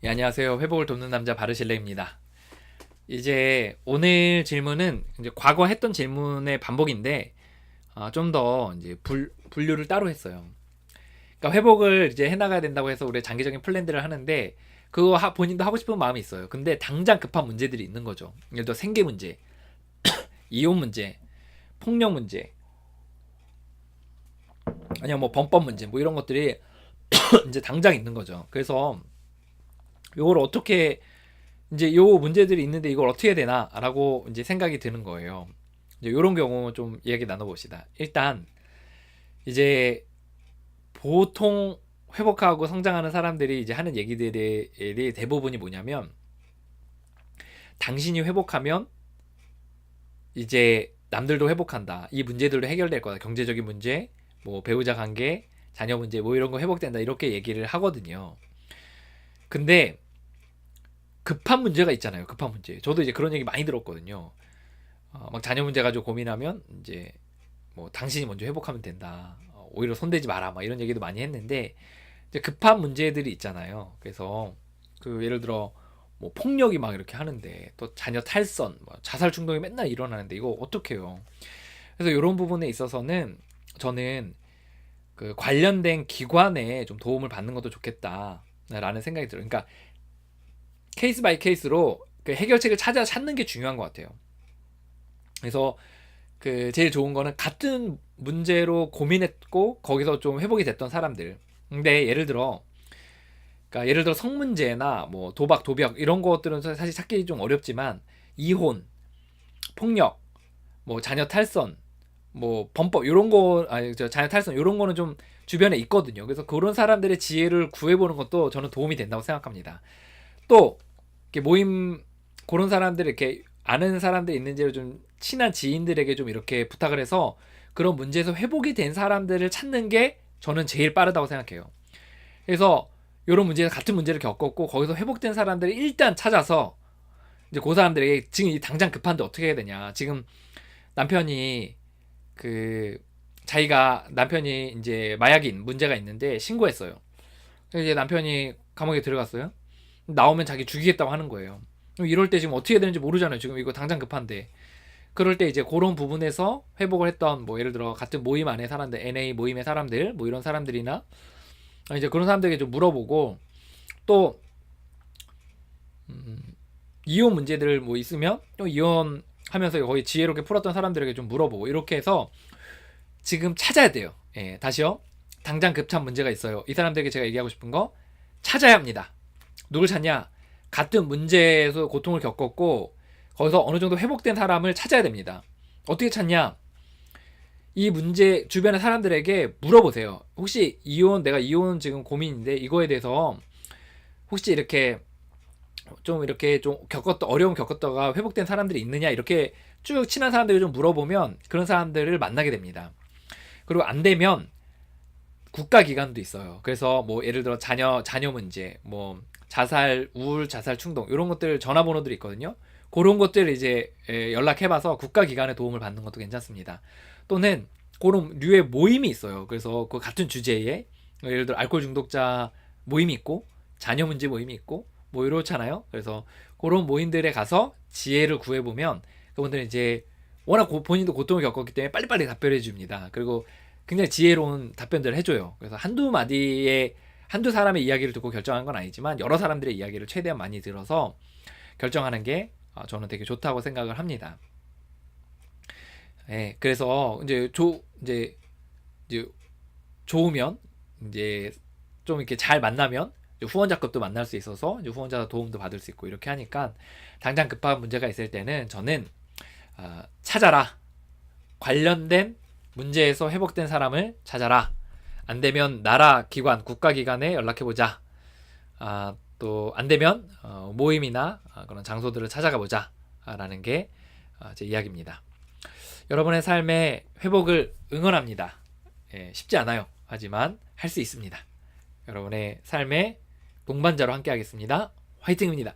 예, 안녕하세요. 회복을 돕는 남자 바르실레입니다. 이제 오늘 질문은 이제 과거 했던 질문의 반복인데 좀 더 이제 분류를 따로 했어요. 그러니까 회복을 이제 해나가야 된다고 해서 우리 장기적인 플랜들을 하는데 그거 본인도 하고 싶은 마음이 있어요. 근데 당장 급한 문제들이 있는 거죠. 예를 들어 생계 문제, 이혼 문제, 폭력 문제, 아니면 뭐 범법 문제, 뭐 이런 것들이 이제 당장 있는 거죠. 그래서 이걸 어떻게 이제 요 문제들이 있는데 이걸 어떻게 해야 되나라고 이제 생각이 드는 거예요. 이제 요런 경우 좀 이야기 나눠봅시다. 일단 이제 보통 회복하고 성장하는 사람들이 이제 하는 얘기들의 대부분이 뭐냐면 당신이 회복하면 이제 남들도 회복한다. 이 문제들도 해결될 거다. 경제적인 문제, 뭐 배우자 관계, 자녀 문제, 뭐 이런 거 회복된다. 이렇게 얘기를 하거든요. 근데 급한 문제가 있잖아요. 급한 문제. 저도 이제 그런 얘기 많이 들었거든요. 막 자녀 문제 가지고 고민하면 이제 뭐 당신이 먼저 회복하면 된다. 오히려 손대지 마라. 막 이런 얘기도 많이 했는데 이제 급한 문제들이 있잖아요. 그래서 그 예를 들어 뭐 폭력이 막 이렇게 하는데 또 자녀 탈선, 뭐 자살 충동이 맨날 일어나는데 이거 어떡해요. 그래서 이런 부분에 있어서는 저는 그 관련된 기관에 좀 도움을 받는 것도 좋겠다라는 생각이 들어요. 그러니까 케이스 바이 케이스로 그 해결책을 찾는 게 중요한 것 같아요. 그래서 그 제일 좋은 거는 같은 문제로 고민했고 거기서 좀 회복이 됐던 사람들. 근데 예를 들어 성문제나 뭐 도박, 도벽 이런 것들은 사실 찾기 좀 어렵지만 이혼, 폭력, 뭐 자녀 탈선, 뭐 범법 이런 거 아니 저 자녀 탈선 이런 거는 좀 주변에 있거든요. 그래서 그런 사람들의 지혜를 구해보는 것도 저는 도움이 된다고 생각합니다. 또 이렇게 모임 그런 사람들 이렇게 아는 사람들 있는지를 좀 친한 지인들에게 좀 이렇게 부탁을 해서 그런 문제에서 회복이 된 사람들을 찾는 게 저는 제일 빠르다고 생각해요. 그래서 이런 문제에서 같은 문제를 겪었고 거기서 회복된 사람들을 일단 찾아서 이제 그 사람들에게 지금 당장 급한데 어떻게 해야 되냐. 지금 남편이 그 자기가 남편이 이제 마약인 문제가 있는데 신고했어요. 그래서 이제 남편이 감옥에 들어갔어요. 나오면 자기 죽이겠다고 하는 거예요. 이럴 때 지금 어떻게 해야 되는지 모르잖아요. 지금 이거 당장 급한데. 그럴 때 이제 그런 부분에서 회복을 했던 뭐 예를 들어 같은 모임 안에 사람들, NA 모임의 사람들, 뭐 이런 사람들이나 이제 그런 사람들에게 좀 물어보고 또 이혼 문제들 뭐 있으면 또 이혼하면서 거의 지혜롭게 풀었던 사람들에게 좀 물어보고 이렇게 해서 지금 찾아야 돼요. 예, 다시요. 당장 급한 문제가 있어요. 이 사람들에게 제가 얘기하고 싶은 거 찾아야 합니다. 누굴 찾냐? 같은 문제에서 고통을 겪었고 거기서 어느 정도 회복된 사람을 찾아야 됩니다. 어떻게 찾냐? 이 문제 주변의 사람들에게 물어보세요. 혹시 내가 이혼 지금 고민인데 이거에 대해서 혹시 이렇게 좀 어려움 겪었다가 회복된 사람들이 있느냐 이렇게 쭉 친한 사람들이 좀 물어보면 그런 사람들을 만나게 됩니다. 그리고 안 되면 국가기관도 있어요. 그래서 뭐 예를 들어 자녀 문제, 뭐 자살, 우울, 자살 충동 이런 것들 전화번호들이 있거든요. 그런 것들 이제 연락해봐서 국가기관의 도움을 받는 것도 괜찮습니다. 또는 그런 류의 모임이 있어요. 그래서 그 같은 주제에 예를 들어 알코올 중독자 모임이 있고 자녀 문제 모임이 있고 뭐 이렇잖아요. 그래서 그런 모임들에 가서 지혜를 구해보면 그분들은 이제 워낙 본인도 고통을 겪었기 때문에 빨리빨리 답변해 줍니다. 그리고 굉장히 지혜로운 답변들을 해줘요. 그래서 한두 사람의 이야기를 듣고 결정한 건 아니지만 여러 사람들의 이야기를 최대한 많이 들어서 결정하는 게 저는 되게 좋다고 생각을 합니다. 예, 그래서 이제 좋으면 이제 좀 이렇게 잘 만나면 후원자급도 만날 수 있어서 이제 후원자 도움도 받을 수 있고 이렇게 하니까 당장 급한 문제가 있을 때는 저는 찾아라. 관련된 문제에서 회복된 사람을 찾아라. 안 되면 나라 기관, 국가기관에 연락해보자. 또 안 되면 모임이나 그런 장소들을 찾아가 보자. 라는 게 제 이야기입니다. 여러분의 삶의 회복을 응원합니다. 예, 쉽지 않아요. 하지만 할 수 있습니다. 여러분의 삶의 동반자로 함께 하겠습니다. 화이팅입니다.